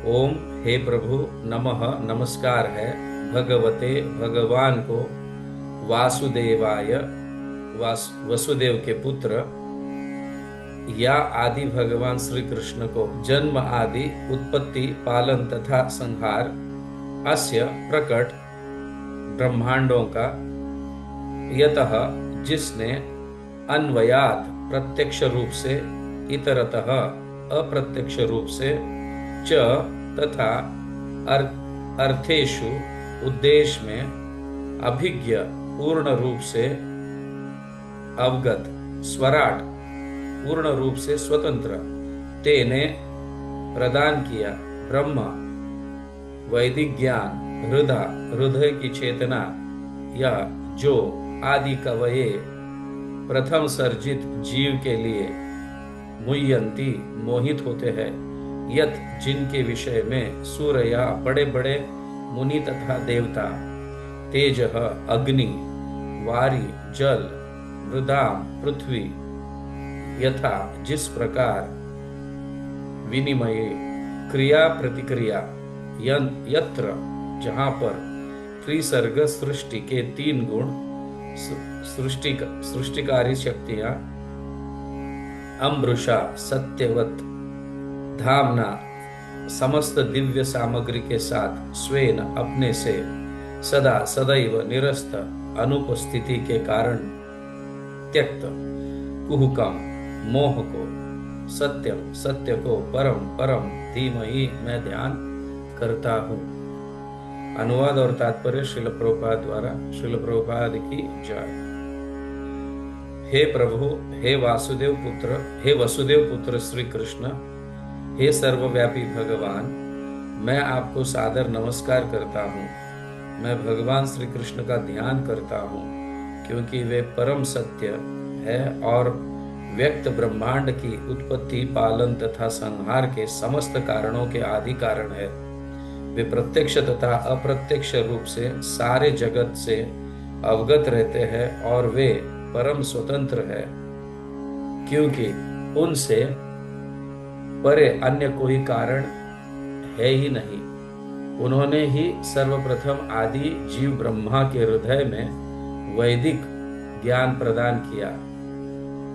ओम हे प्रभु नमः नमस्कार है भगवते भगवान को वासुदेवाय वसुदेव के पुत्र या आदि भगवान श्री कृष्ण को जन्म आदि उत्पत्ति पालन तथा संहार अस्य प्रकट ब्रह्मांडों का यतः जिसने अन्वयात प्रत्यक्ष रूप से इतरतः अप्रत्यक्ष रूप से च तथा अर्थेषु उद्देश्य में अभिज्ञ पूर्ण रूप से अवगत स्वराट पूर्ण रूप से स्वतंत्र तेने प्रदान किया ब्रह्म वैदिक ज्ञान हृदय की चेतना या जो आदि कवये प्रथम सर्जित जीव के लिए मुह्यंती मोहित होते हैं यत जिनके विषय में सूर्य या बड़े बड़े मुनि तथा देवता तेज अग्नि वारी जल मृदा पृथ्वी यथा जिस प्रकार विनिमय क्रिया प्रतिक्रिया यत्र जहां पर त्रिसर्ग सृष्टि के तीन गुण सृष्टिकारी शक्तियां अमृषा सत्यवत धामना समस्त दिव्य सामग्री के साथ स्वेन अपने से सदा सदैव निरस्त अनुपस्थिति के कारण त्यक्त कुहुकम मोह को सत्यम सत्य को परम परम धीमहि मैं ध्यान करता हूँ। अनुवाद और तात्पर्य श्रील प्रभुपाद द्वारा। श्रील प्रभुपाद की जय। हे प्रभु हे वसुदेव पुत्र श्री कृष्ण, हे सर्वव्यापी भगवान, मैं आपको सादर नमस्कार करता हूँ। मैं भगवान श्री कृष्ण का ध्यान करता हूँ क्योंकि वे परम सत्य है और व्यक्त ब्रह्मांड की उत्पत्ति पालन तथा संहार के समस्त कारणों के आदि कारण है। वे प्रत्यक्ष तथा अप्रत्यक्ष रूप से सारे जगत से अवगत रहते हैं और वे परम स्वतंत्र है क्योंकि उनसे परे अन्य कोई कारण है ही नहीं। उन्होंने ही सर्वप्रथम आदि जीव ब्रह्मा के हृदय में वैदिक ज्ञान प्रदान किया।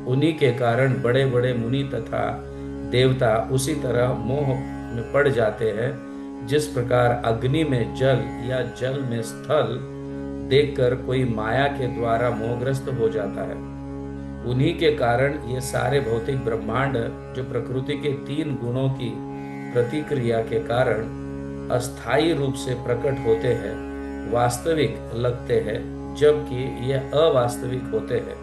उन्हीं के कारण बड़े बड़े मुनि तथा देवता उसी तरह मोह में पड़ जाते हैं जिस प्रकार अग्नि में जल या जल में स्थल देखकर कोई माया के द्वारा मोहग्रस्त हो जाता है। उन्हीं के कारण ये सारे भौतिक ब्रह्मांड जो प्रकृति के तीन गुणों की प्रतिक्रिया के कारण अस्थायी रूप से प्रकट होते हैं वास्तविक लगते हैं जबकि ये अवास्तविक होते हैं।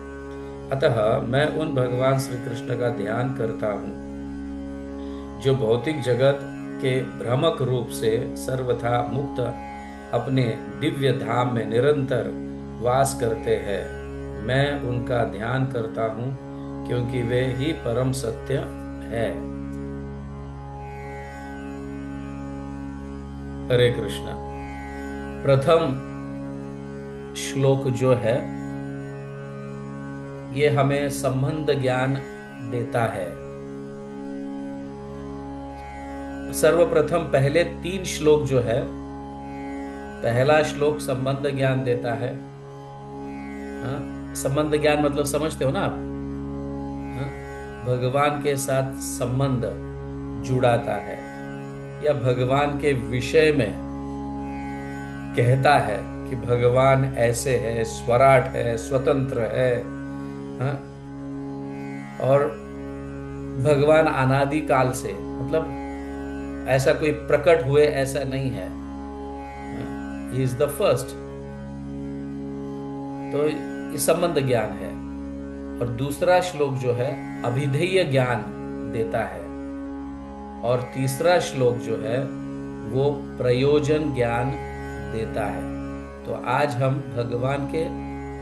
अतः मैं उन भगवान श्री कृष्ण का ध्यान करता हूँ जो भौतिक जगत के भ्रमक रूप से सर्वथा मुक्त अपने दिव्य धाम में निरंतर वास करते हैं। मैं उनका ध्यान करता हूँ क्योंकि वे ही परम सत्य है। हरे कृष्णा। प्रथम श्लोक जो है ये हमें संबंध ज्ञान देता है। सर्वप्रथम पहले 3 श्लोक जो है, पहला श्लोक संबंध ज्ञान देता है। संबंध ज्ञान मतलब समझते हो ना आप? भगवान के साथ संबंध जुड़ाता है या भगवान के विषय में कहता है कि भगवान ऐसे है, स्वराट है, स्वतंत्र है। और भगवान अनादि काल से, मतलब ऐसा कोई प्रकट हुए ऐसा नहीं है। He is the first. तो ये संबंध ज्ञान है। और दूसरा श्लोक जो है अभिधेय ज्ञान देता है और तीसरा श्लोक जो है वो प्रयोजन ज्ञान देता है। तो आज हम भगवान के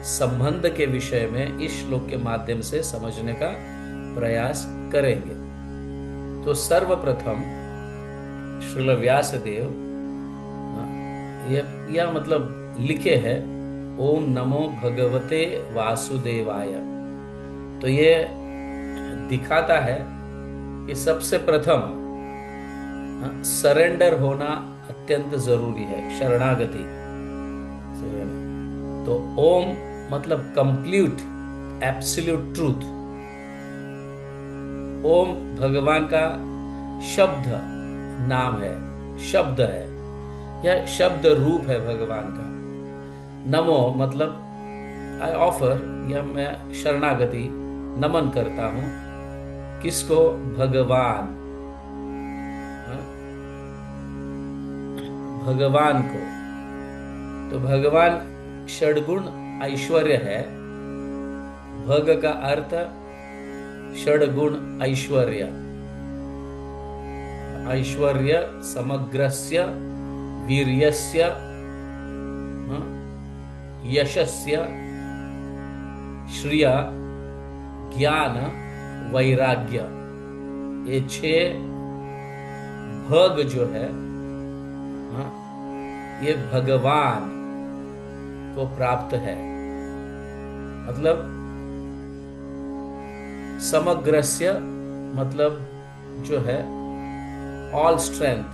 संबंध के विषय में इस श्लोक के माध्यम से समझने का प्रयास करेंगे। तो सर्वप्रथम श्रील व्यासदेव यह मतलब लिखे है ओम नमो भगवते वासुदेवाय। तो ये दिखाता है कि सबसे प्रथम सरेंडर होना अत्यंत जरूरी है, शरणागति। तो ओम मतलब कंप्लीट एब्सोल्यूट ट्रूथ। ओम भगवान का शब्द नाम है, शब्द है, यह शब्द रूप है भगवान का। नमो मतलब आई ऑफर, या मैं शरणागति नमन करता हूं। किसको? भगवान, भगवान को। तो भगवान षडगुण ऐश्वर्य है। भग का अर्थ षडगुण ऐश्वर्य, ऐश्वर्य समग्रस्य वीर्यस्य यशस्य श्रिय ज्ञान वैराग्य, ये 6 भग जो है ये भगवान को प्राप्त है। मतलब समग्रस्य मतलब जो है ऑल स्ट्रेंथ,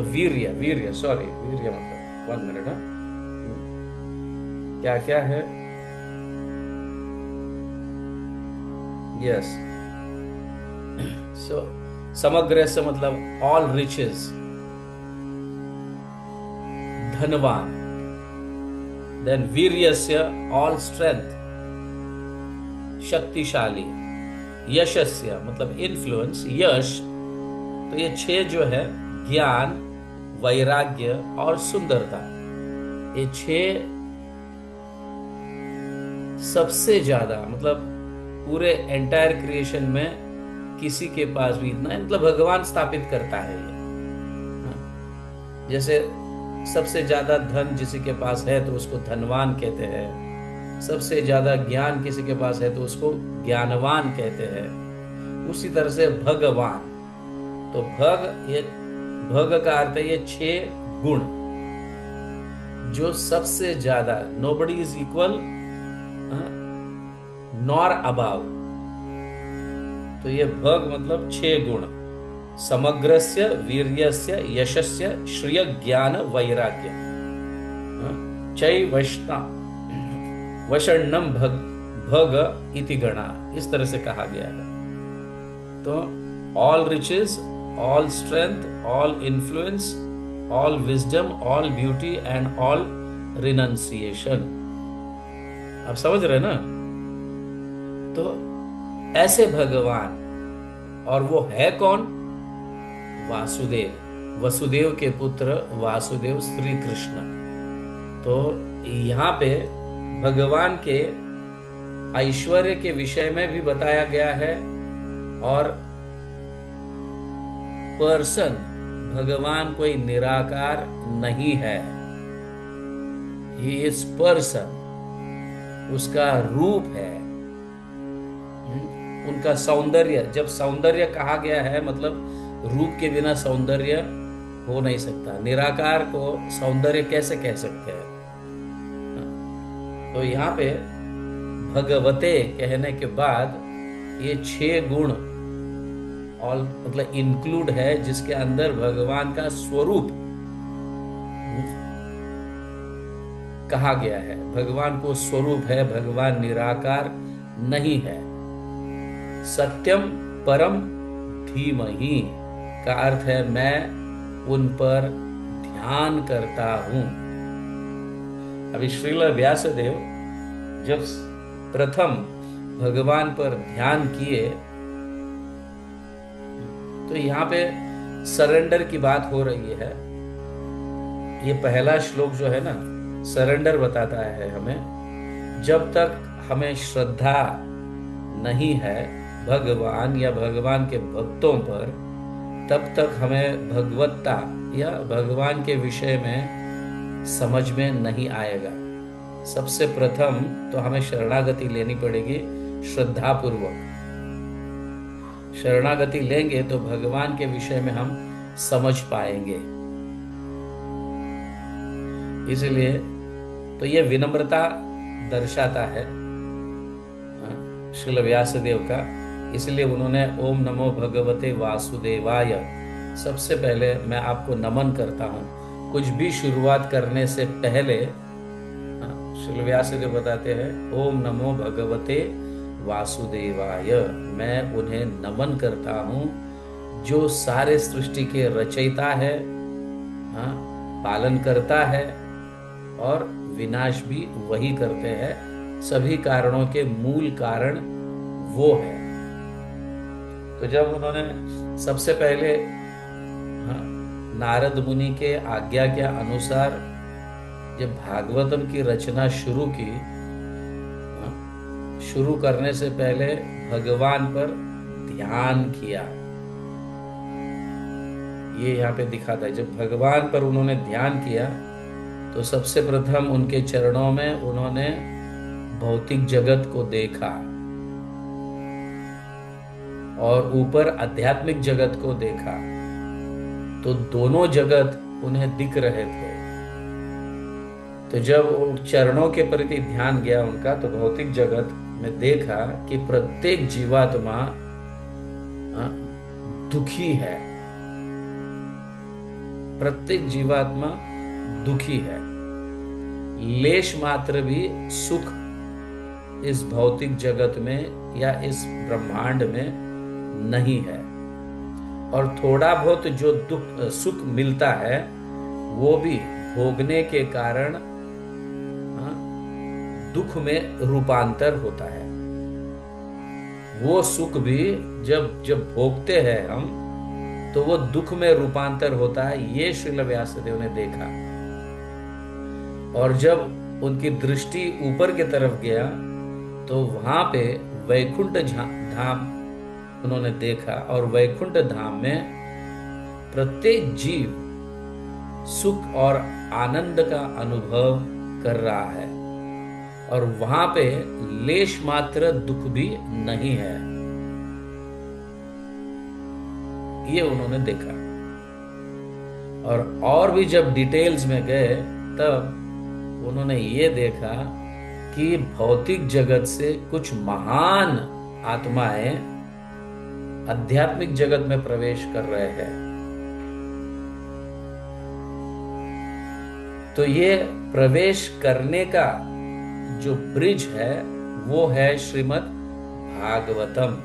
वीर्य, वीर्य सॉरी वीर्य मतलब 1 मिनट, क्या क्या है? यस, सो समग्रस्य मतलब ऑल रिचेस, धनवान। देन वीर्यस्य ऑल स्ट्रेंथ, शक्तिशाली। यशस्य मतलब इन्फ्लुएंस, यश। तो ये 6 जो है ज्ञान, वैराग्य और सुंदरता, ये 6 सबसे ज्यादा, मतलब पूरे एंटायर क्रिएशन में किसी के पास भी इतना है, मतलब भगवान स्थापित करता है ये। जैसे सबसे ज्यादा धन जिसी के पास है तो उसको धनवान कहते हैं, सबसे ज्यादा ज्ञान किसी के पास है तो उसको ज्ञानवान कहते हैं। उसी तरह से भगवान, तो भग का अर्थ है ये 6 गुण जो सबसे ज्यादा, nobody is equal nor above. तो ये भग मतलब 6 गुण, समग्रस्य वीर्यस्य यशस्य श्रिय ज्ञान वैराग्य। चै वैष्णा वषण्णम भग इति गणा, इस तरह से कहा गया है। तो all riches, all strength, all influence, all wisdom, all beauty and all renunciation. आप समझ रहे ना? तो ऐसे भगवान, और वो है कौन? वासुदेव, वसुदेव के पुत्र वासुदेव श्री कृष्ण। तो यहाँ पे भगवान के ऐश्वर्य के विषय में भी बताया गया है, और पर्सन, भगवान कोई निराकार नहीं है, ही इज पर्सन, उसका रूप है। उनका सौंदर्य, जब सौंदर्य कहा गया है मतलब रूप के बिना सौंदर्य हो नहीं सकता, निराकार को सौंदर्य कैसे कह सकते हैं? तो यहाँ पे भगवते कहने के बाद ये 6 गुण ऑल मतलब इंक्लूड है, जिसके अंदर भगवान का स्वरूप कहा गया है। भगवान को स्वरूप है, भगवान निराकार नहीं है। सत्यम परम धीमहि का अर्थ है मैं उन पर ध्यान करता हूं। अभी श्रील व्यासदेव जब प्रथम भगवान पर ध्यान किए तो यहाँ पे सरेंडर की बात हो रही है। ये पहला श्लोक जो है ना, सरेंडर बताता है हमें। जब तक हमें श्रद्धा नहीं है भगवान या भगवान के भक्तों पर, तब तक हमें भगवत्ता या भगवान के विषय में समझ में नहीं आएगा। सबसे प्रथम तो हमें शरणागति लेनी पड़ेगी, श्रद्धा पूर्वक शरणागति लेंगे तो भगवान के विषय में हम समझ पाएंगे। इसलिए तो ये विनम्रता दर्शाता है श्रील व्यासदेव का। इसलिए उन्होंने ओम नमो भगवते वासुदेवाय सबसे पहले मैं आपको नमन करता हूँ। कुछ भी शुरुआत करने से पहले श्रील व्यासदेव बताते हैं, ओम नमो भगवते वासुदेवाय। मैं उन्हें नमन करता हूँ जो सारे सृष्टि के रचयिता है, पालन करता है, और विनाश भी वही करते हैं। सभी कारणों के मूल कारण वो है। तो जब उन्होंने सबसे पहले नारद मुनि के आज्ञा के अनुसार जब भागवतम की रचना शुरू की, शुरू करने से पहले भगवान पर ध्यान किया। ये यहाँ पे दिखाता है, जब भगवान पर उन्होंने ध्यान किया तो सबसे प्रथम उनके चरणों में उन्होंने भौतिक जगत को देखा और ऊपर आध्यात्मिक जगत को देखा। तो दोनों जगत उन्हें दिख रहे थे। तो जब चरणों के प्रति ध्यान गया उनका, तो भौतिक जगत में देखा कि प्रत्येक जीवात्मा दुखी है, प्रत्येक जीवात्मा दुखी है। लेश मात्र भी सुख इस भौतिक जगत में या इस ब्रह्मांड में नहीं है। और थोड़ा बहुत जो सुख मिलता है वो भी भोगने के कारण दुख में रूपांतर होता है। वो सुख भी जब भोगते हैं हम, तो वो दुख में रूपांतर होता है। ये श्रील व्यासदेव ने देखा। और जब उनकी दृष्टि ऊपर की तरफ गया तो वहां पे वैकुंठ धाम उन्होंने देखा, और वैकुंठ धाम में प्रत्येक जीव सुख और आनंद का अनुभव कर रहा है, और वहां पे लेश मात्र दुख भी नहीं है। ये उन्होंने देखा। और भी जब डिटेल्स में गए तब उन्होंने ये देखा कि भौतिक जगत से कुछ महान आत्माएं आध्यात्मिक जगत में प्रवेश कर रहे हैं। तो ये प्रवेश करने का जो ब्रिज है वो है श्रीमद् भागवतम।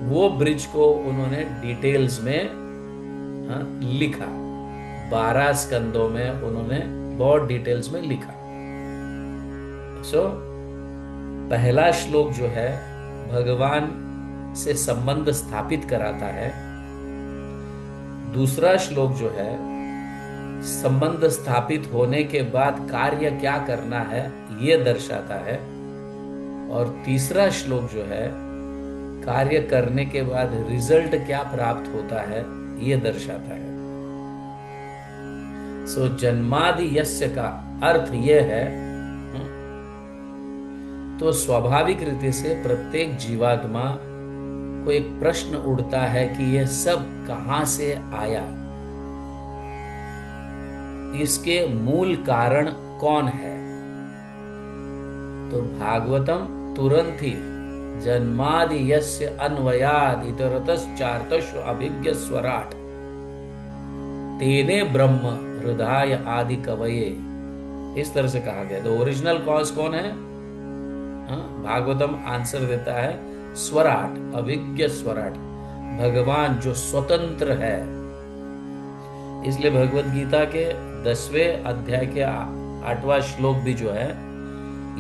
वो ब्रिज को उन्होंने डिटेल्स में लिखा। 12 स्कंदों में उन्होंने बहुत डिटेल्स में लिखा। पहला श्लोक जो है भगवान से संबंध स्थापित कराता है। दूसरा श्लोक जो है संबंध स्थापित होने के बाद कार्य क्या करना है ये दर्शाता है। और तीसरा श्लोक जो है कार्य करने के बाद रिजल्ट क्या प्राप्त होता है ये दर्शाता है। जन्मादि यस्य का अर्थ यह है, तो स्वाभाविक रीति से प्रत्येक जीवात्मा को एक प्रश्न उठता है कि यह सब कहां से आया, इसके मूल कारण कौन है। तो भागवतम तुरंत ही जन्मादि यस्य अन्वयाद इतरतश्चार्तश्व अभिज्ञ स्वराट तेने ब्रह्म हृदय आदि कवये, इस तरह से कहा गया। तो ओरिजिनल कॉज कौन है? भागवतम आंसर देता है स्वराट, अभिज्ञ स्वराट, भगवान जो स्वतंत्र है। इसलिए भगवत गीता के 10वें अध्याय के 8वां श्लोक भी जो है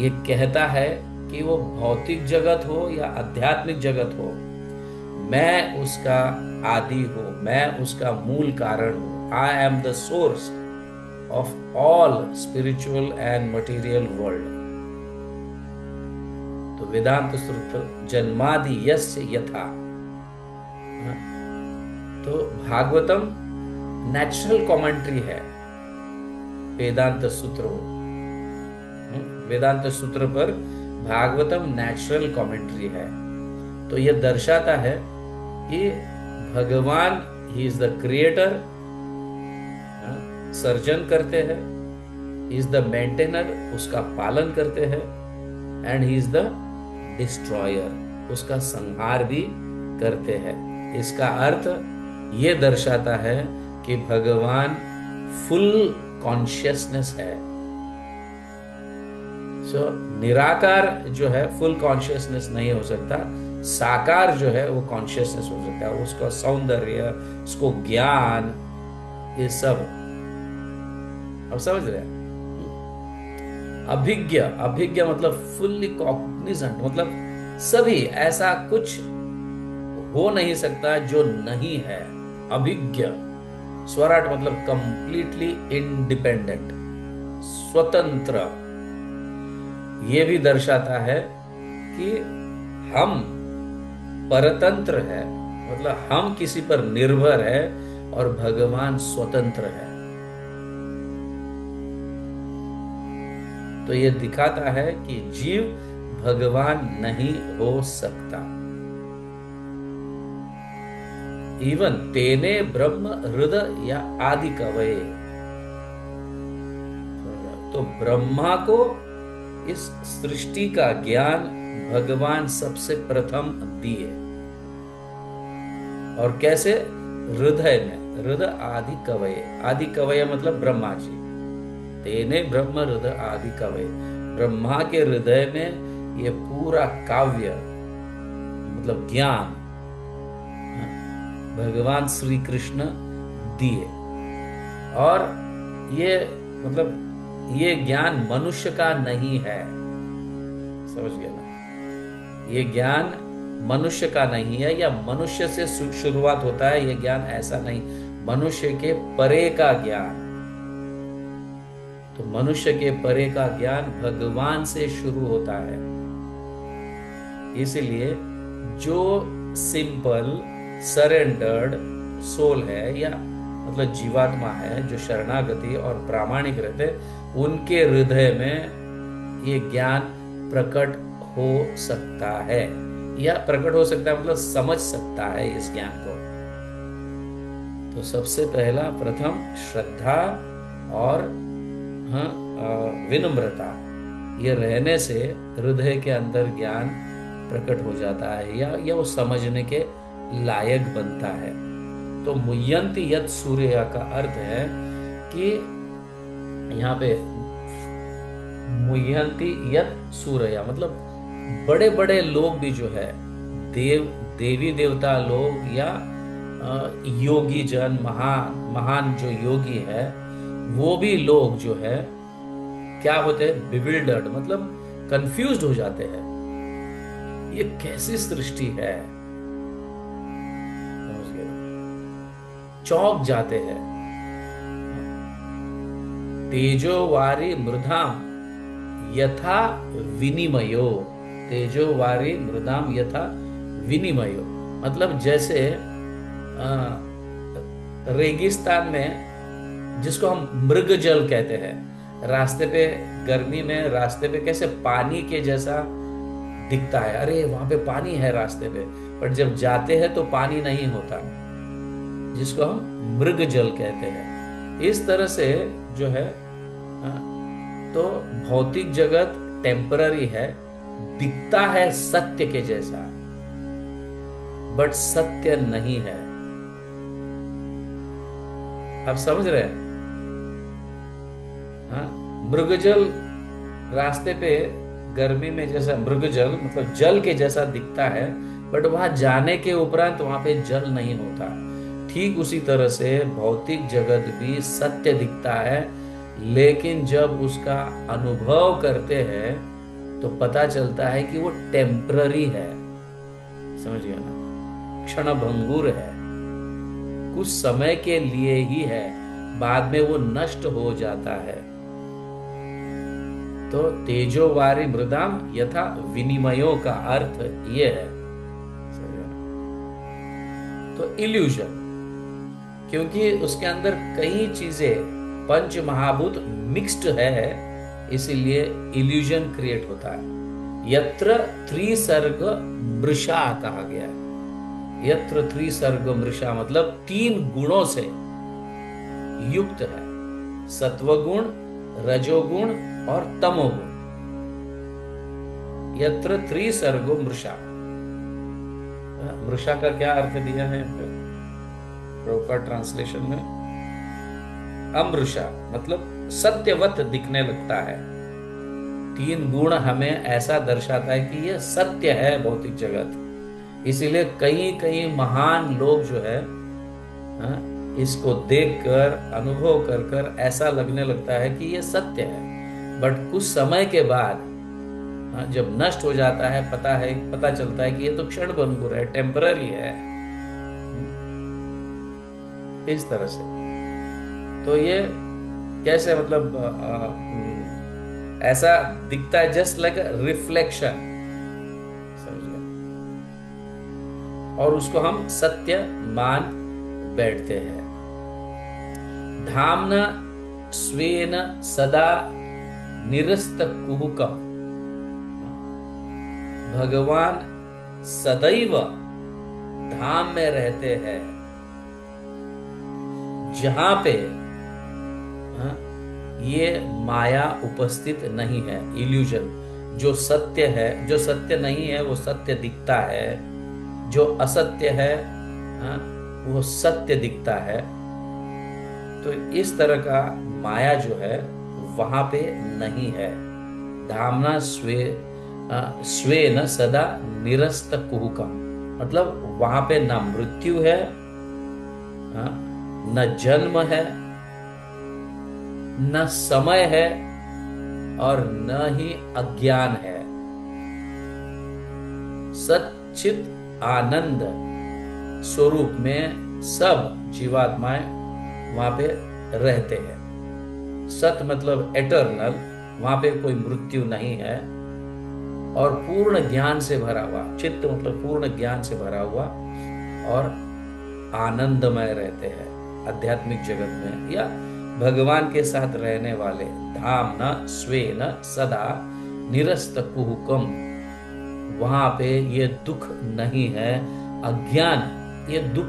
ये कहता है कि वो भौतिक जगत हो या आध्यात्मिक जगत हो, मैं उसका आदि हूं, मैं उसका मूल कारण हूं। I am the source of all spiritual and material world. तो वेदांत सूत्र जन्मादि यस्य यथा। तो भागवतम नेचुरल कमेंट्री है वेदांत सूत्रों, वेदांत सूत्र पर भागवतम नेचुरल कमेंट्री है। तो यह दर्शाता है कि भगवान he is the creator, surgeon करते हैं, ही इज द मेंटेनर, उसका पालन करते हैं, and he is the destroyer, उसका संहार भी करते हैं। इसका अर्थ ये दर्शाता है कि भगवान फुल कॉन्शियसनेस है। सो निराकार जो है फुल कॉन्शियसनेस नहीं हो सकता, साकार जो है वो कॉन्शियसनेस हो सकता है। उसका सौंदर्य, उसको ज्ञान, ये सब अब समझ रहे हैं। अभिज्ञ, अभिज्ञ मतलब फुल्ली कॉग्निजेंट, मतलब सभी, ऐसा कुछ हो नहीं सकता जो नहीं है। अभिज्ञ, स्वराट मतलब कंप्लीटली इंडिपेंडेंट, स्वतंत्र। ये भी दर्शाता है कि हम परतंत्र है, मतलब हम किसी पर निर्भर है और भगवान स्वतंत्र है। तो ये दिखाता है कि जीव भगवान नहीं हो सकता। इवन तेने ब्रह्म हृदय या आदि कवये, तो ब्रह्मा को इस सृष्टि का ज्ञान भगवान सबसे प्रथम दिए। और कैसे? हृदय में, हृदय आदि कवये, आदि कवये मतलब ब्रह्मा जी। तेने ब्रह्म हृदय आदि कवये, ब्रह्मा के हृदय में ये पूरा काव्य मतलब ज्ञान भगवान श्री कृष्ण दिए। और ये मतलब ये ज्ञान मनुष्य का नहीं है, समझ गए ना? ये ज्ञान मनुष्य का नहीं है, या मनुष्य से शुरुआत होता है ये ज्ञान, ऐसा नहीं। मनुष्य के परे का ज्ञान, तो मनुष्य के परे का ज्ञान भगवान से शुरू होता है। इसलिए जो सिंपल सरेंडर्ड सोल है, या मतलब जीवात्मा है, जो शरणागति और प्रामाणिक रहते, उनके हृदय में ये ज्ञान प्रकट हो सकता है, या प्रकट हो सकता है मतलब समझ सकता है इस ज्ञान को। तो सबसे पहला प्रथम श्रद्धा और विनम्रता, ये रहने से हृदय के अंदर ज्ञान प्रकट हो जाता है, या वो समझने के लायक बनता है। तो मुह्यंति यत् सूर्य का अर्थ है कि यहाँ पे मुह्यंति यत् सूर्य मतलब बड़े बड़े लोग भी जो है, देवी देवता लोग या योगी जन, महान जो योगी है, वो भी लोग जो है क्या होते हैं? बिविल्डर्ड, मतलब कंफ्यूज्ड हो जाते हैं। ये कैसी सृष्टि है, चौंक जाते हैं। तेजोवारी मृधाम यथा विनिमयो, तेजोवारी मृदाम यथा विनिमयो मतलब जैसे रेगिस्तान में, जिसको हम मृग जल कहते हैं, रास्ते पे गर्मी में रास्ते पे कैसे पानी के जैसा दिखता है, अरे वहां पे पानी है रास्ते पे, पर जब जाते हैं तो पानी नहीं होता, जिसको हम मृग जल कहते हैं। इस तरह से जो है तो भौतिक जगत टेम्पररी है, दिखता है सत्य के जैसा, बट सत्य नहीं है। आप समझ रहे हैं? मृगजल रास्ते पे गर्मी में जैसा मृगजल मतलब जल के जैसा दिखता है, बट वहां जाने के उपरांत वहां पे जल नहीं होता। ठीक उसी तरह से भौतिक जगत भी सत्य दिखता है, लेकिन जब उसका अनुभव करते हैं तो पता चलता है कि वो टेम्पररी है। समझ गया ना? क्षणभंगुर है, कुछ समय के लिए ही है, बाद में वो नष्ट हो जाता है। तो तेजोवारी मृदाम यथा विनिमयों का अर्थ ये है। तो इल्यूजन, क्योंकि उसके अंदर कई चीजें पंच महाभूत मिक्स्ड है, इसीलिए इल्यूजन क्रिएट होता है। यत्र त्रिसर्ग मृषा कहा गया है। यत्र त्रिसर्ग मृषा मतलब 3 गुणों से युक्त है, सत्वगुण, रजोगुण और तमोगुण। यत्र त्रिसर्गो मृषा, मृषा का क्या अर्थ दिया है? प्रभुपाद ट्रांसलेशन में अमृषा मतलब सत्यवत दिखने लगता है। तीन गुण हमें ऐसा दर्शाता है कि यह सत्य है भौतिक जगत। इसीलिए कई कई महान लोग जो है इसको देखकर अनुभव कर कर ऐसा लगने लगता है कि यह सत्य है। बट कुछ समय के बाद जब नष्ट हो जाता है, पता चलता है कि ये तो क्षण भंगुर है, टेम्पररी है। इस तरह से तो ये कैसे मतलब ऐसा दिखता है, जस्ट लाइक अ रिफ्लेक्शन, समझ। और उसको हम सत्य मान बैठते हैं। धाम्ना स्वेन सदा निरस्त कुहुकम, भगवान सदैव धाम में रहते हैं जहां पे ये माया उपस्थित नहीं है, इल्यूजन। जो सत्य है, जो सत्य नहीं है वो सत्य दिखता है, जो असत्य है वो सत्य दिखता है। तो इस तरह का माया जो है वहां पे नहीं है। धामना स्वेन सदा निरस्त कुहुकम, मतलब वहां पे ना मृत्यु है, न जन्म है, न समय है, और न ही अज्ञान है। सच्चित आनंद स्वरूप में सब जीवात्माएं वहां पे रहते हैं। सत मतलब एटर्नल, वहां पे कोई मृत्यु नहीं है, और पूर्ण ज्ञान से भरा हुआ, चित्त मतलब पूर्ण ज्ञान से भरा हुआ और आनंदमय रहते हैं आध्यात्मिक जगत में, या भगवान के साथ रहने वाले। धाम्ना स्वेन सदा निरस्त कुहुकम, वहां पे ये दुख नहीं है, अज्ञान, ये दुख,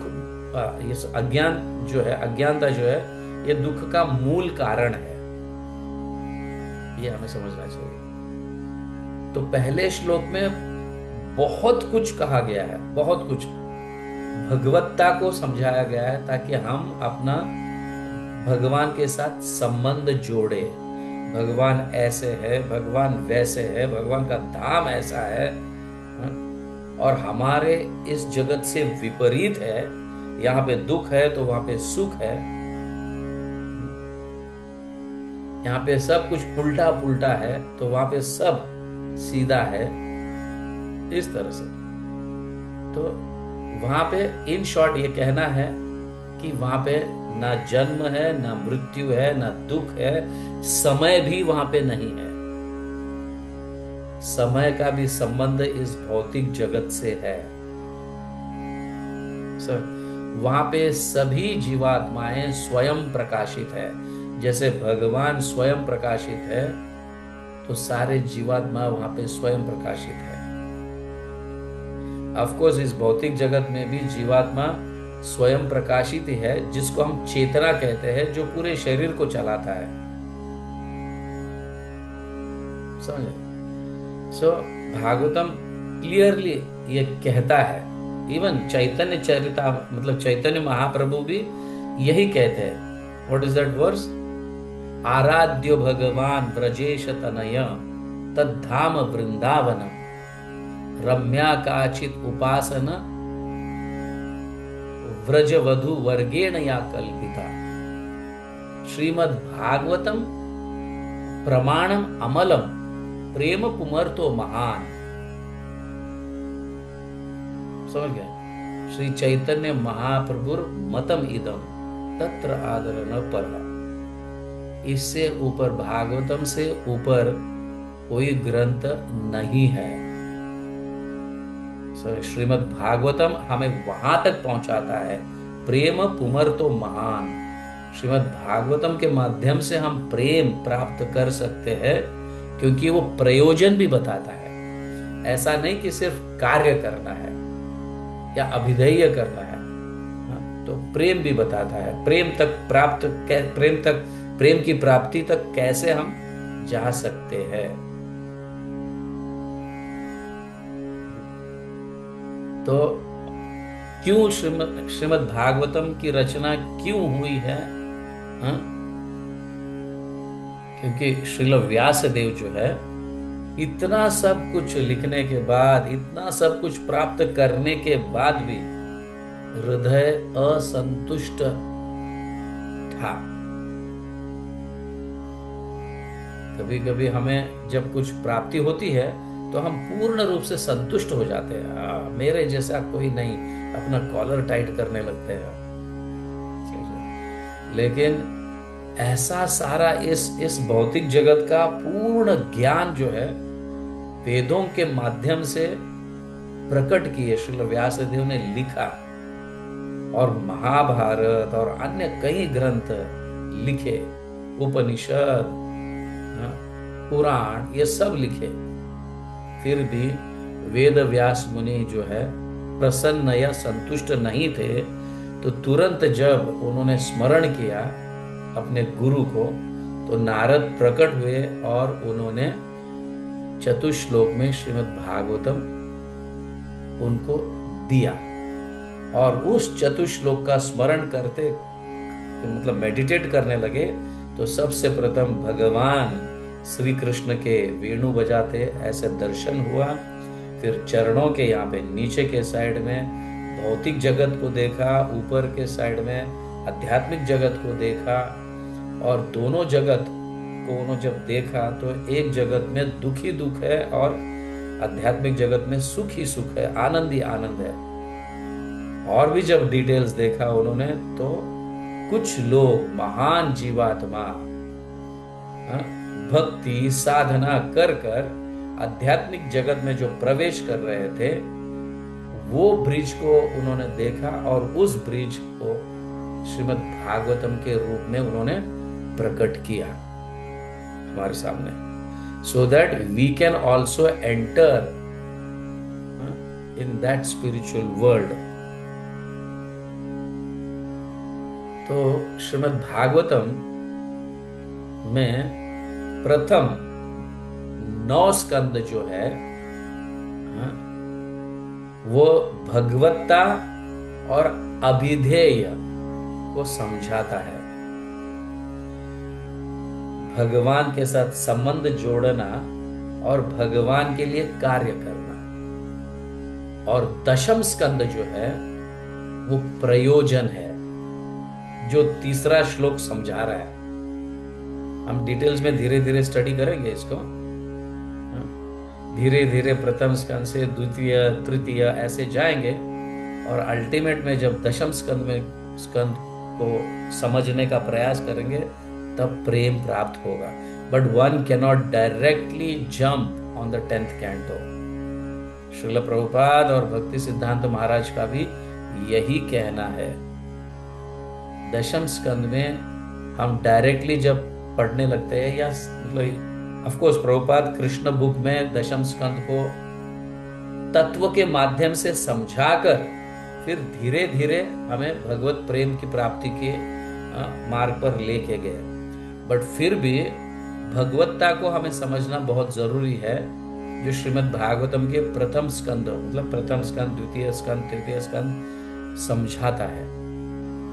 ये अज्ञान जो है, अज्ञानता जो है, ये दुख का मूल कारण है। ये हमें समझना चाहिए। तो पहले श्लोक में बहुत कुछ कहा गया है, बहुत कुछ भगवत्ता को समझाया गया है, ताकि हम अपना भगवान के साथ संबंध जोड़े। भगवान ऐसे है, भगवान वैसे है, भगवान का धाम ऐसा है, और हमारे इस जगत से विपरीत है। यहाँ पे दुख है तो वहां पे सुख है, यहाँ पे सब कुछ उल्टा पुल्टा है तो वहां पे सब सीधा है। इस तरह से तो वहां पे इन शॉर्ट ये कहना है कि वहां पे ना जन्म है, ना मृत्यु है, ना दुख है, समय भी वहां पे नहीं है। समय का भी संबंध इस भौतिक जगत से है। वहां पे सभी जीवात्माएं स्वयं प्रकाशित है। जैसे भगवान स्वयं प्रकाशित है, तो सारे जीवात्मा वहां पे स्वयं प्रकाशित है। ऑफ कोर्स इस भौतिक जगत में भी जीवात्मा स्वयं प्रकाशित ही है, जिसको हम चेतना कहते हैं, जो पूरे शरीर को चलाता है। समझे? सो भागवतम क्लियरली ये कहता है, इवन चैतन्य चरिता मतलब चैतन्य महाप्रभु भी यही कहते हैं। What is that verse? आराध्यो भगवान ब्रजेश तनय तद्धाम वृंदावनम रम्या काचित उपासना व्रजवधु वर्गेण या कल्पिता। श्रीमद् भागवतम प्रमाणम अमलम प्रेम पुमर्तो महान। समझ गए? श्री चैतन्य महाप्रभुर मतम इदम तत्र आदर न पर। इससे ऊपर, भागवतम से ऊपर कोई ग्रंथ नहीं है। श्रीमद् भागवतम हमें वहां तक पहुंचाता है, प्रेम पुमर्तो महान। श्रीमद् भागवतम के माध्यम से हम प्रेम प्राप्त कर सकते हैं, क्योंकि वो प्रयोजन भी बताता है। ऐसा नहीं कि सिर्फ कार्य करना है या अभिधेय करना है, तो प्रेम भी बताता है। प्रेम की प्राप्ति तक कैसे हम जा सकते हैं। तो क्यों श्रीमद् भागवतम की रचना क्यों हुई है? हाँ? क्योंकि श्रील व्यास देव जो है, इतना सब कुछ लिखने के बाद, इतना सब कुछ प्राप्त करने के बाद भी हृदय असंतुष्ट था। कभी कभी हमें जब कुछ प्राप्ति होती है तो हम पूर्ण रूप से संतुष्ट हो जाते हैं, मेरे जैसा कोई नहीं, अपना कॉलर टाइट करने लगते हैं। लेकिन ऐसा सारा इस भौतिक जगत का पूर्ण ज्ञान जो है वेदों के माध्यम से प्रकट किए श्रील व्यासदेव ने लिखा, और महाभारत और अन्य कई ग्रंथ लिखे, उपनिषद, पुराण, ये सब लिखे, फिर भी वेद व्यास मुनि जो है प्रसन्न या संतुष्ट नहीं थे। तो तुरंत जब उन्होंने स्मरण किया अपने गुरु को, तो नारद प्रकट हुए और उन्होंने चतुश्लोक में श्रीमद् भागवतम उनको दिया। और उस चतुश्लोक का स्मरण करते, मतलब मेडिटेट करने लगे, तो सबसे प्रथम भगवान श्री कृष्ण के वेणु बजाते ऐसे दर्शन हुआ। फिर चरणों के यहाँ पे नीचे के साइड में भौतिक जगत को देखा, ऊपर के साइड में आध्यात्मिक जगत को देखा, और दोनों जगत को उन्होंने जब देखा तो एक जगत में दुख ही दुख है और आध्यात्मिक जगत में सुख ही सुख है, आनंद ही आनंद है। और भी जब डिटेल्स देखा उन्होंने, तो कुछ लोग महान जीवात्मा भक्ति साधना कर कर आध्यात्मिक जगत में जो प्रवेश कर रहे थे, वो ब्रिज को उन्होंने देखा और उस ब्रिज को श्रीमद् भागवतम के रूप में उन्होंने प्रकट किया हमारे सामने, so that we can also enter in that spiritual world। तो श्रीमद् भागवतम में प्रथम 9 स्कंद जो है वो भगवत्ता और अभिधेय को समझाता है। भगवान के साथ संबंध जोड़ना और भगवान के लिए कार्य करना। और दशम स्कंद जो है वो प्रयोजन है, जो तीसरा श्लोक समझा रहा है। हम डिटेल्स में धीरे धीरे स्टडी करेंगे इसको, धीरे धीरे प्रथम स्कंद से द्वितीय तृतीय ऐसे जाएंगे, और अल्टीमेट में जब दशम स्कंद को समझने का प्रयास करेंगे तब प्रेम प्राप्त होगा। But one cannot directly jump on the 10th canto. Srila Prabhupada और भक्ति सिद्धांत महाराज का भी यही कहना है। दशम स्कंद में हम डायरेक्टली जब पढ़ने लगते हैं, या मतलब of course Prabhupada Krishna book में दशम स्कंद को तत्व के माध्यम से समझाकर फिर धीरे धीरे हमें भगवत प्रेम की प्राप्ति के मार्ग पर लेके गए। बट फिर भी भगवत्ता को हमें समझना बहुत जरूरी है, जो श्रीमद् भागवतम के प्रथम स्कंद, मतलब प्रथम स्कंद, द्वितीय स्कंद, तृतीय स्कंद समझाता है।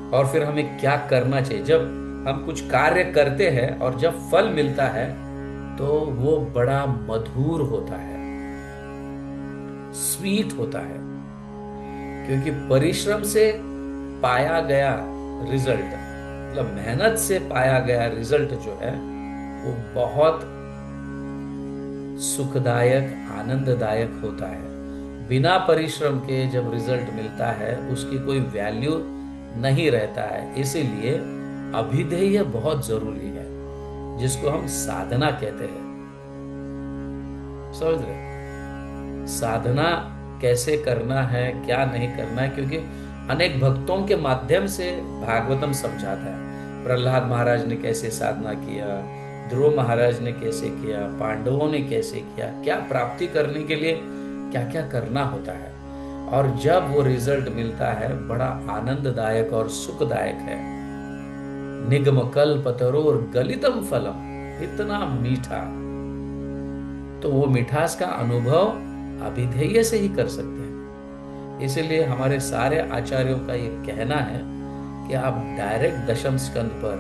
और फिर हमें क्या करना चाहिए जब हम कुछ कार्य करते हैं और जब फल मिलता है तो वो बड़ा मधुर होता है, स्वीट होता है, क्योंकि परिश्रम से पाया गया रिजल्ट, मतलब मेहनत से पाया गया रिजल्ट जो है वो बहुत सुखदायक, आनंददायक होता है। बिना परिश्रम के जब रिजल्ट मिलता है उसकी कोई वैल्यू नहीं रहता है। इसीलिए अभिधेय बहुत जरूरी है, जिसको हम साधना कहते हैं। समझ रहे? साधना कैसे करना है, क्या नहीं करना है, क्योंकि अनेक भक्तों के माध्यम से भागवतम समझाता है। प्रहलाद महाराज ने कैसे साधना किया, ध्रुव महाराज ने कैसे किया, पांडवों ने कैसे किया, क्या प्राप्ति करने के लिए क्या क्या करना होता है, और जब वो रिजल्ट मिलता है बड़ा आनंददायक और सुखदायक है। निगम कल्पतरोर गलितम फलम, इतना मीठा, तो वो मिठास का अनुभव अभिधेय से ही कर सकते हैं। इसीलिए हमारे सारे आचार्यों का ये कहना है कि आप डायरेक्ट दशम स्कंद पर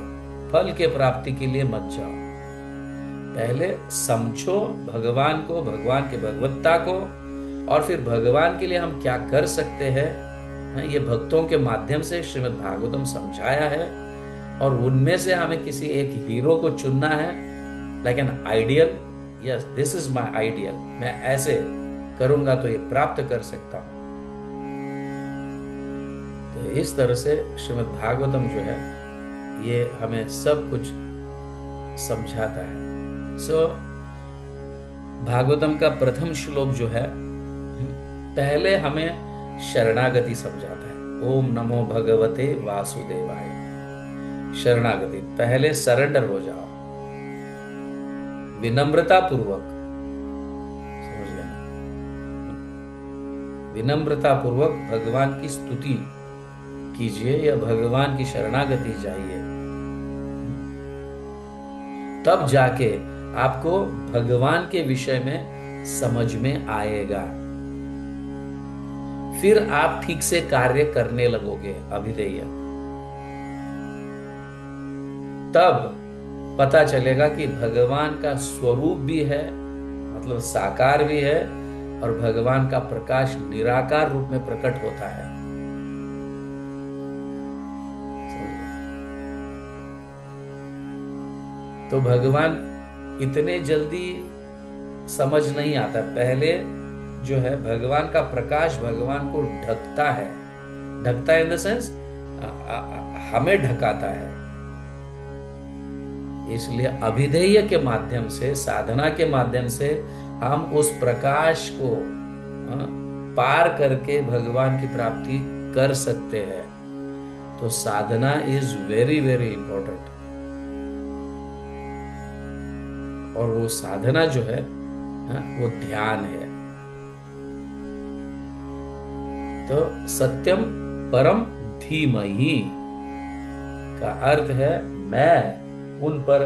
फल के प्राप्ति के लिए मत जाओ। पहले समझो भगवान को, भगवान के भगवत्ता को, और फिर भगवान के लिए हम क्या कर सकते हैं। ये भक्तों के माध्यम से श्रीमद् भागवतम समझाया है, और उनमें से हमें किसी एक हीरो को चुनना है, like an ideal. Yes, this is my ideal, मैं ऐसे करूंगा तो ये प्राप्त कर सकता हूं। तो इस तरह से श्रीमद् भागवतम जो है ये हमें सब कुछ समझाता है। भागवतम का प्रथम श्लोक जो है पहले हमें शरणागति समझाता है। ओम नमो भगवते वासुदेवाय। शरणागति, पहले सरेंडर हो जाओ विनम्रता पूर्वक। समझ गया? विनम्रता पूर्वक भगवान की स्तुति कीजिए या भगवान की शरणागति चाहिए, तब जाके आपको भगवान के विषय में समझ में आएगा। फिर आप ठीक से कार्य करने लगोगे अभिधेय। तब पता चलेगा कि भगवान का स्वरूप भी है, मतलब साकार भी है, और भगवान का प्रकाश निराकार रूप में प्रकट होता है। तो भगवान इतने जल्दी समझ नहीं आता। पहले जो है भगवान का प्रकाश भगवान को ढकता है, ढकता है इन द सेंस हमें ढकाता है। इसलिए अभिधेय के माध्यम से, साधना के माध्यम से हम उस प्रकाश को पार करके भगवान की प्राप्ति कर सकते हैं। तो साधना इज वेरी वेरी इंपॉर्टेंट। और वो साधना जो है वो ध्यान है। तो सत्यम परम धीमहि का अर्थ है मैं उन पर,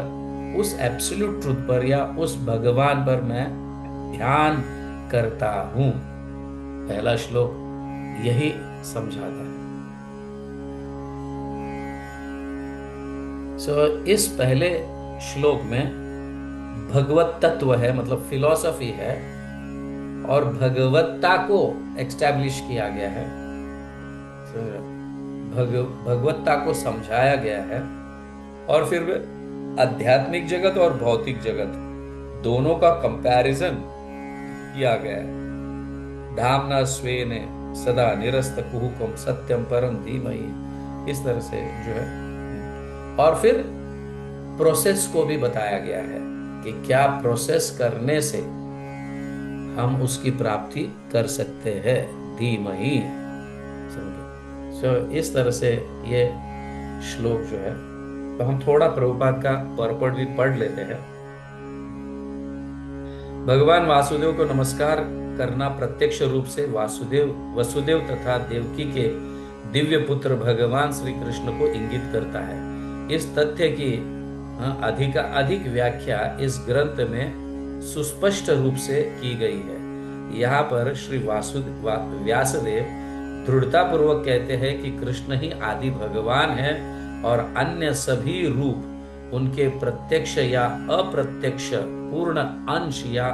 उस एब्सोल्यूट ट्रुथ पर या उस भगवान पर मैं ध्यान करता हूं। पहला श्लोक यही समझाता है। इस पहले श्लोक में भगवत तत्व है, मतलब फिलॉसफी है, और भगवत्ता को एस्टैब्लिश किया गया है। भगवत्ता को समझाया गया है, और फिर आध्यात्मिक जगत और भौतिक जगत दोनों का कंपैरिजन किया गया है। धामना स्वेने सदा निरस्त कुहुकम सत्यम परम धीमहि, इस तरह से जो है। और फिर प्रोसेस को भी बताया गया है कि क्या प्रोसेस करने से हम उसकी प्राप्ति कर सकते हैं, धीमहि। समझे? इस तरह से ये श्लोक जो है, तो हम थोड़ा प्रभुपाद का पर्पट भी पढ़ लेते हैं। भगवान वासुदेव को नमस्कार करना प्रत्यक्ष रूप से वसुदेव तथा देवकी के दिव्य पुत्र भगवान श्री कृष्ण को इंगित करता है। इस तथ्य की अधिक व्याख्या इस ग्रंथ में सुस्पष्ट रूप से की गई है। यहाँ पर श्री व्यासदेव दृढ़ता पूर्वक कहते हैं कि कृष्ण ही आदि भगवान है, और अन्य सभी रूप उनके प्रत्यक्ष या अप्रत्यक्ष पूर्ण अंश या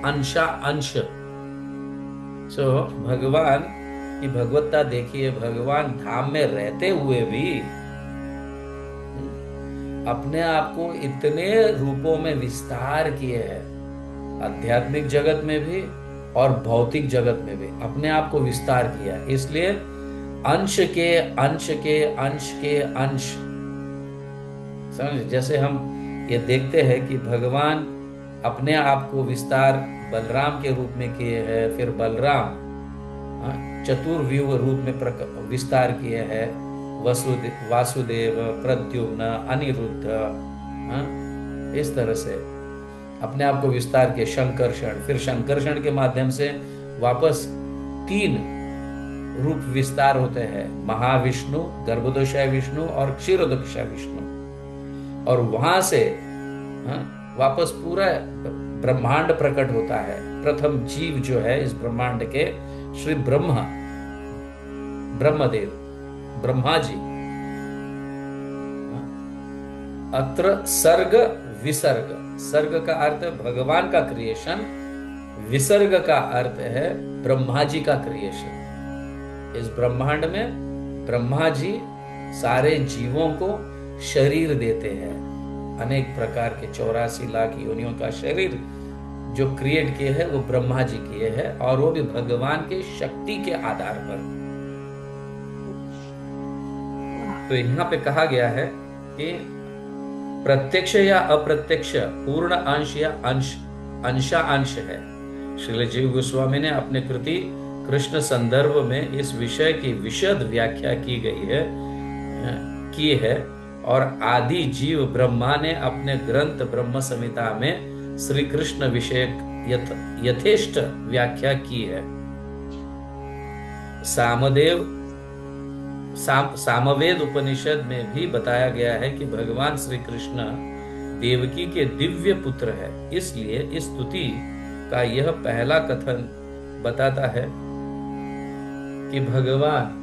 अंशा अंश। भगवान की भगवत्ता देखिए, भगवान धाम में रहते हुए भी अपने आप को इतने रूपों में विस्तार किए हैं, आध्यात्मिक जगत में भी और भौतिक जगत में भी अपने आप को विस्तार किया। इसलिए अंश के अंश के अंश के अंश, समझ, जैसे हम ये देखते हैं कि भगवान अपने आप को विस्तार बलराम के रूप में किए हैं, फिर बलराम चतुर्व्यूह रूप में विस्तार किए हैं, वासुदेव, प्रद्युम्न, अनिरुद्ध, इस तरह से अपने आप को विस्तार किए। शंकरषण, फिर शंकरषण के माध्यम से वापस 3 रूप विस्तार होते हैं, महाविष्णु, गर्भोदशाय विष्णु और क्षीरोदशाय विष्णु। और वहां से वापस पूरा ब्रह्मांड प्रकट होता है। प्रथम जीव जो है इस ब्रह्मांड के श्री ब्रह्मा, ब्रह्मदेव, ब्रह्मा जी। अत्र सर्ग विसर्ग, सर्ग का अर्थ है भगवान का क्रिएशन, विसर्ग का अर्थ है ब्रह्मा जी का क्रिएशन। इस ब्रह्मांड में ब्रह्मा जी सारे जीवों को शरीर देते हैं, अनेक प्रकार के 84 लाख योनियों का शरीर जो क्रिएट किए हैं वो ब्रह्मा जी किए हैं, और वो भी भगवान के शक्ति के आधार पर। तो यहाँ पे कहा गया है कि प्रत्यक्ष या अप्रत्यक्ष, पूर्ण अंश या अंशा अंश है। श्रील जीव गोस्वामी ने अपने कृति कृष्ण संदर्भ में इस विषय की विशद व्याख्या की है और आदि जीव ब्रह्मा ने अपने ग्रंथ ब्रह्म संहिता में श्री कृष्ण विषय यथेष्ट व्याख्या की है। सामवेद उपनिषद में भी बताया गया है कि भगवान श्री कृष्ण देवकी के दिव्य पुत्र है। इसलिए इस स्तुति का यह पहला कथन बताता है कि भगवान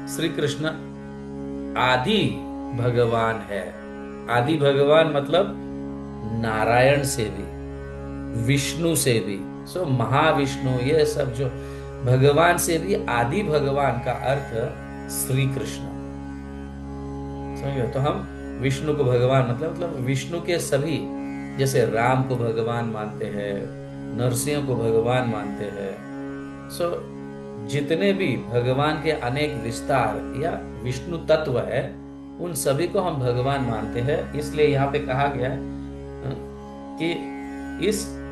श्री कृष्ण आदि भगवान है। आदि भगवान मतलब नारायण से भी, विष्णु से भी, सो महाविष्णु, ये सब जो भगवान से भी आदि भगवान का अर्थ श्री कृष्ण। समझो, तो हम विष्णु को भगवान मतलब विष्णु के सभी, जैसे राम को भगवान मानते हैं, नरसिंह को भगवान मानते हैं, सो जितने भी भगवान के अनेक विस्तार या विष्णु तत्व है उन सभी को हम भगवान मानते हैं। इसलिए यहाँ पे कहा गया है कि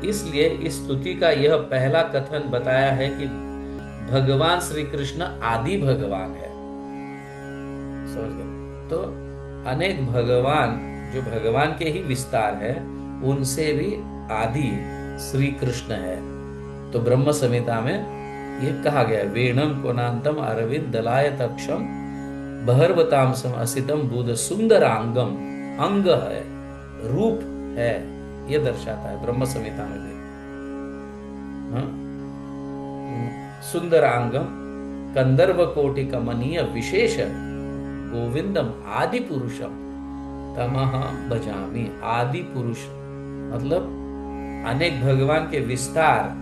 इसलिए इस स्तुति का यह पहला कथन बताया है कि भगवान श्री कृष्ण आदि भगवान है। समझ गए? तो अनेक भगवान जो भगवान के ही विस्तार है उनसे भी आदि श्री कृष्ण है। तो ब्रह्म संहिता में ये कहा गया, वेणम कोनांतम अरविंद दलाय तक्षम बहर्वताम समसितम बुध सुंदरांगम, अंग है, रूप है, ये दर्शाता है ब्रह्म संहिता में भी। सुंदरांगम कंदर्व कोटि कमनीय विशेष गोविंदम आदि पुरुषम तमह भजामि। आदि पुरुष मतलब अनेक भगवान के विस्तार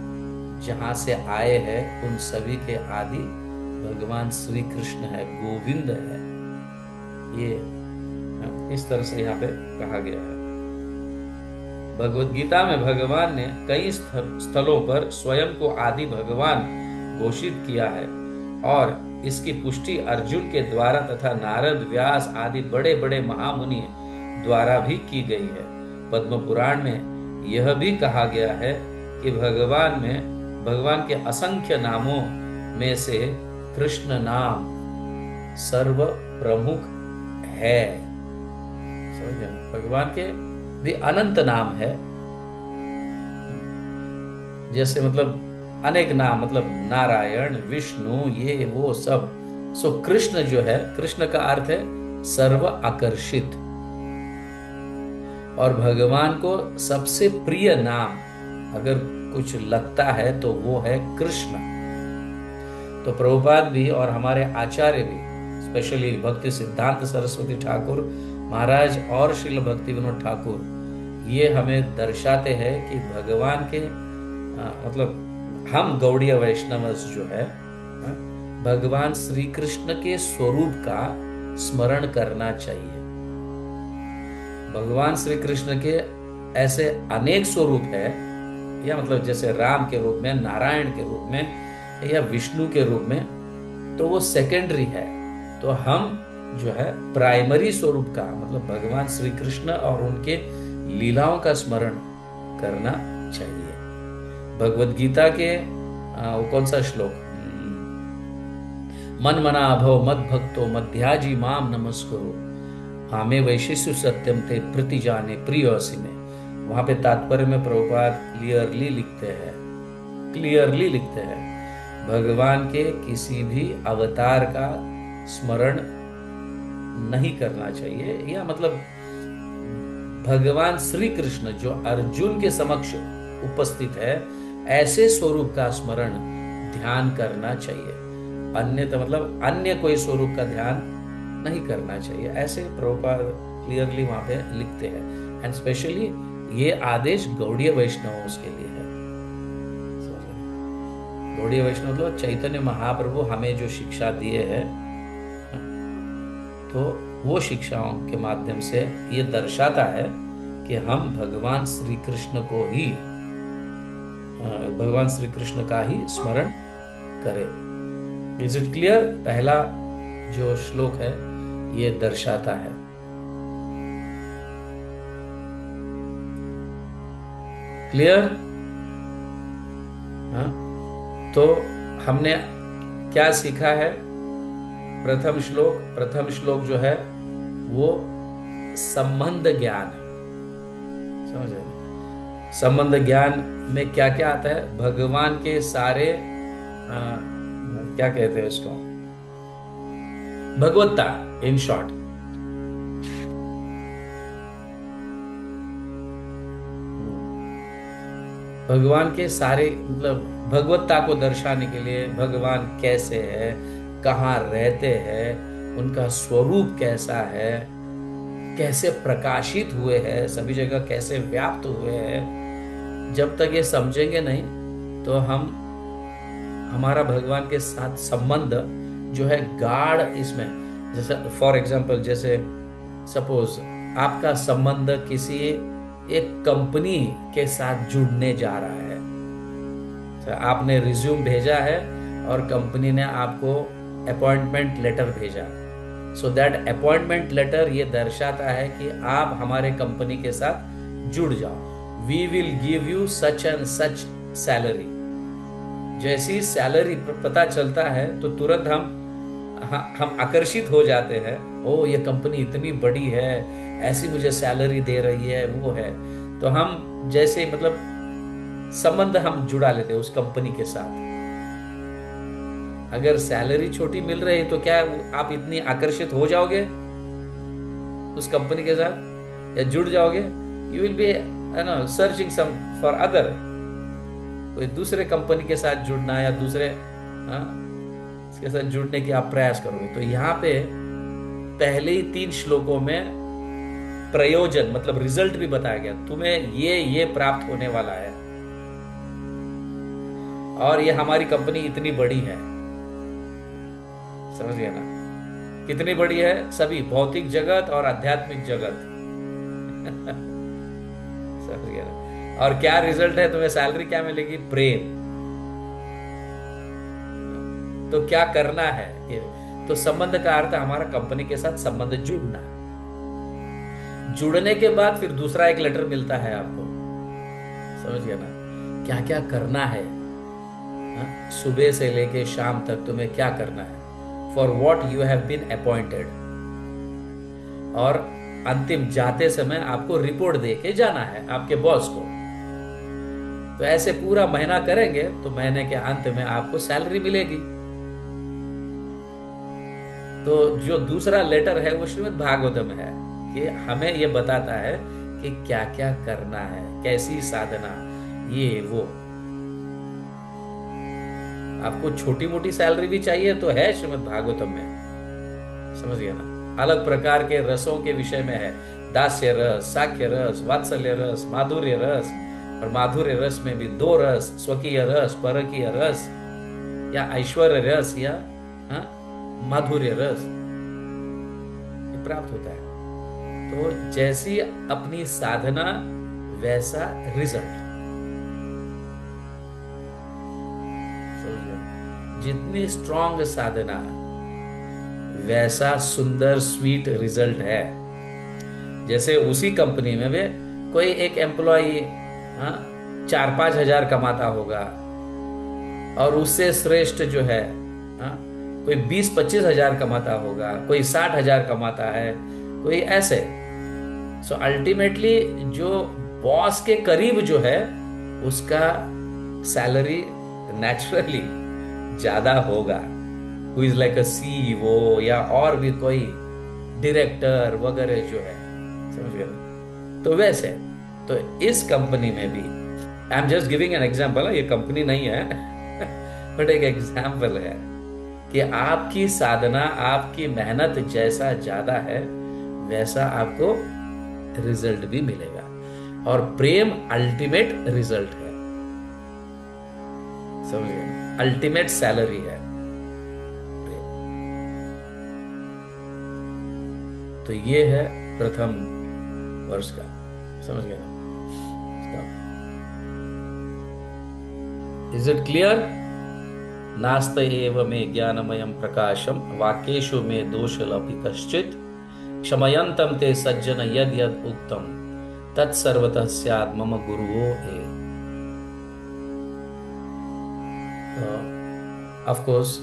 जहां से आए हैं उन सभी के आदि भगवान श्री कृष्ण है, गोविंद है। ये इस तरह से यहाँ पे कहा गया है। भगवद गीता में भगवान ने कई स्थलों पर स्वयं को आदि भगवान घोषित किया है और इसकी पुष्टि अर्जुन के द्वारा तथा नारद, व्यास आदि बड़े बड़े महामुनि द्वारा भी की गई है। पद्म पुराण में यह भी कहा गया है कि भगवान के असंख्य नामों में से कृष्ण नाम सर्व प्रमुख है। समझे? भगवान के भी अनंत नाम है, जैसे मतलब अनेक नाम, मतलब नारायण, विष्णु, ये वो सब। सो कृष्ण जो है, कृष्ण का अर्थ है सर्व आकर्षित, और भगवान को सबसे प्रिय नाम अगर कुछ लगता है तो वो है कृष्ण। तो प्रभुपाद भी और हमारे आचार्य भी, स्पेशली भक्ति सिद्धांत सरस्वती ठाकुर महाराज और श्रील भक्ति विनोद ठाकुर, ये हमें दर्शाते हैं कि भगवान के मतलब हम गौड़ीय वैष्णव जो है भगवान श्री कृष्ण के स्वरूप का स्मरण करना चाहिए। भगवान श्री कृष्ण के ऐसे अनेक स्वरूप है, या मतलब जैसे राम के रूप में, नारायण के रूप में या विष्णु के रूप में, तो वो सेकेंडरी है। तो हम जो है प्राइमरी स्वरूप का मतलब भगवान श्री कृष्ण और उनके लीलाओं का स्मरण करना चाहिए। भगवद गीता के कौन सा श्लोक, मन मना भव मद भक्तो मध्याजी माम नमस्कुरु हामे वैशिष्य सत्यम ते प्रति जाने प्रियोसी में, वहां पे तात्पर्य में प्रभुपाद क्लियरली लिखते हैं भगवान के किसी भी अवतार का स्मरण नहीं करना चाहिए, या मतलब भगवान श्री कृष्ण जो अर्जुन के समक्ष उपस्थित है ऐसे स्वरूप का स्मरण ध्यान करना चाहिए, अन्य तो मतलब अन्य कोई स्वरूप का ध्यान नहीं करना चाहिए, ऐसे प्रभुपाद क्लियरली वहां पे लिखते हैं। एंड स्पेशली ये आदेश गौड़ीय वैष्णवों के लिए है। गौड़ीय वैष्णव मतलब चैतन्य महाप्रभु हमें जो शिक्षा दिए हैं, तो वो शिक्षाओं के माध्यम से ये दर्शाता है कि हम भगवान श्री कृष्ण को ही, भगवान श्री कृष्ण का ही स्मरण करें। Is it clear? पहला जो श्लोक है ये दर्शाता है। क्लियर? हाँ, तो हमने क्या सीखा है? प्रथम श्लोक जो है वो संबंध ज्ञान है, समझ रहे? संबंध ज्ञान में क्या क्या आता है? भगवान के सारे क्या कहते हैं इसको, भगवत्ता, इन शॉर्ट। भगवान के सारे मतलब भगवत्ता को दर्शाने के लिए भगवान कैसे है, कहाँ रहते हैं, उनका स्वरूप कैसा है, कैसे प्रकाशित हुए हैं, सभी जगह कैसे व्याप्त हुए हैं। जब तक ये समझेंगे नहीं तो हमारा भगवान के साथ संबंध जो है गाढ़, इसमें जैसे फॉर एग्जांपल, जैसे सपोज आपका संबंध किसी एक कंपनी के साथ जुड़ने जा रहा है, तो आपने रिज्यूम भेजा है और कंपनी ने आपको अपॉइंटमेंट लेटर भेजा। सो दैट अपॉइंटमेंट लेटर ये दर्शाता है कि आप हमारे कंपनी के साथ जुड़ जाओ। We will give you such and such salary. जैसी सैलरी पता चलता है तो तुरंत हम आकर्षित हो जाते हैं, ओ ये कंपनी इतनी बड़ी है, ऐसी मुझे सैलरी दे रही है, वो है। तो हम जैसे मतलब संबंध हम जुड़ा लेते हैं उस कंपनी के साथ। अगर सैलरी छोटी मिल रही है तो क्या आप इतनी आकर्षित हो जाओगे उस कंपनी के साथ, या जुड़ जाओगे? You will be searching some for other, कोई दूसरे कंपनी के साथ जुड़ना या दूसरे इसके साथ जुड़ने की आप प्रयास करोगे। तो यहाँ पे पहले ही 3 श्लोकों में प्रयोजन मतलब रिजल्ट भी बताया गया, तुम्हें ये प्राप्त होने वाला है, और ये हमारी कंपनी इतनी बड़ी है। समझ गया ना? कितनी बड़ी है? सभी भौतिक जगत और आध्यात्मिक जगत। समझ गया ना? और क्या रिजल्ट है? तुम्हें सैलरी क्या मिलेगी? प्रेम। तो क्या करना है? तो संबंध का अर्थ हमारा कंपनी के साथ संबंध जुड़ना। जुड़ने के बाद फिर दूसरा एक लेटर मिलता है आपको। समझ गया ना? क्या क्या करना है? सुबह से लेके शाम तक तुम्हें क्या करना है? For what you have been appointed. और अंतिम जाते समय आपको रिपोर्ट दे के जाना है आपके बॉस को। तो ऐसे पूरा महीना करेंगे तो महीने के अंत में आपको सैलरी मिलेगी। तो जो दूसरा लेटर है वो श्रीमद् भागवतम है कि हमें ये बताता है कि क्या क्या करना है, कैसी साधना, ये वो। आपको छोटी मोटी सैलरी भी चाहिए तो है श्रीमद् भागवतम में। समझ गया ना? अलग प्रकार के रसों के विषय में है, दास्य रस, साख्य रस, वात्सल्य रस, माधुर्य रस, और माधुर्य रस में भी 2 रस, स्वकीय रस, परकीय रस, या ऐश्वर्य रस, या माधुर्य रस प्राप्त होता है। तो जैसी अपनी साधना वैसा रिजल्ट। जितनी स्ट्रॉन्ग साधना वैसा सुंदर स्वीट रिजल्ट है। जैसे उसी कंपनी में भी कोई एक एम्प्लॉई 4-5 हजार कमाता होगा, और उससे श्रेष्ठ जो है कोई 20-25 हजार कमाता होगा, कोई 60 हजार कमाता है, कोई ऐसे। सो अल्टीमेटली जो बॉस के करीब जो है उसका सैलरी नेचुरली ज्यादा होगा, who is like a CEO या और भी कोई डायरेक्टर वगैरह जो है। समझ गए? तो वैसे तो इस कंपनी में भी, I am just giving an example, ये कंपनी नहीं है बट एक एग्जाम्पल है कि आपकी साधना, आपकी मेहनत जैसा ज्यादा है वैसा आपको रिजल्ट भी मिलेगा। और प्रेम अल्टीमेट रिजल्ट है, समझिए, अल्टीमेट सैलरी है प्रेम। तो ये है प्रथम वर्ष का, समझ गए ना? Is it clear? नास्त एव मे ज्ञानमयं प्रकाशम वाक्येषु मे दोषलपि कश्चित् क्षमयन्तं ते सज्जन यद यद उक्तम तत्सर्वतः स्यात् मम गुरुओ ए। ऑफ कोर्स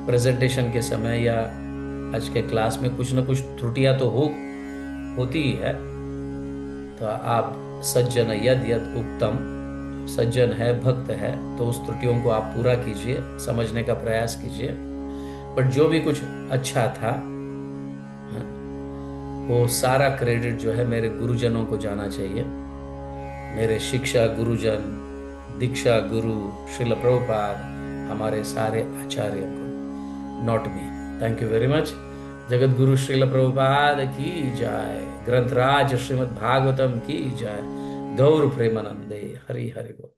प्रेजेंटेशन के समय या आज के क्लास में कुछ ना कुछ त्रुटियां तो होती ही है। तो आप सज्जन यद यद उक्तम, सज्जन है, भक्त है, तो उस त्रुटियों को आप पूरा कीजिए, समझने का प्रयास कीजिए। बट जो भी कुछ अच्छा था वो सारा क्रेडिट जो है मेरे गुरुजनों को जाना चाहिए, मेरे शिक्षा गुरुजन, दीक्षा गुरु श्रील प्रभुपाद, हमारे सारे आचार्यों को, not me. Thank you very much. Jagat Guru Srila Prabhupada की जय, ग्रंथराज श्रीमद् भागवतम की जय, गौर प्रेमानंदे, हरि हरि बोल।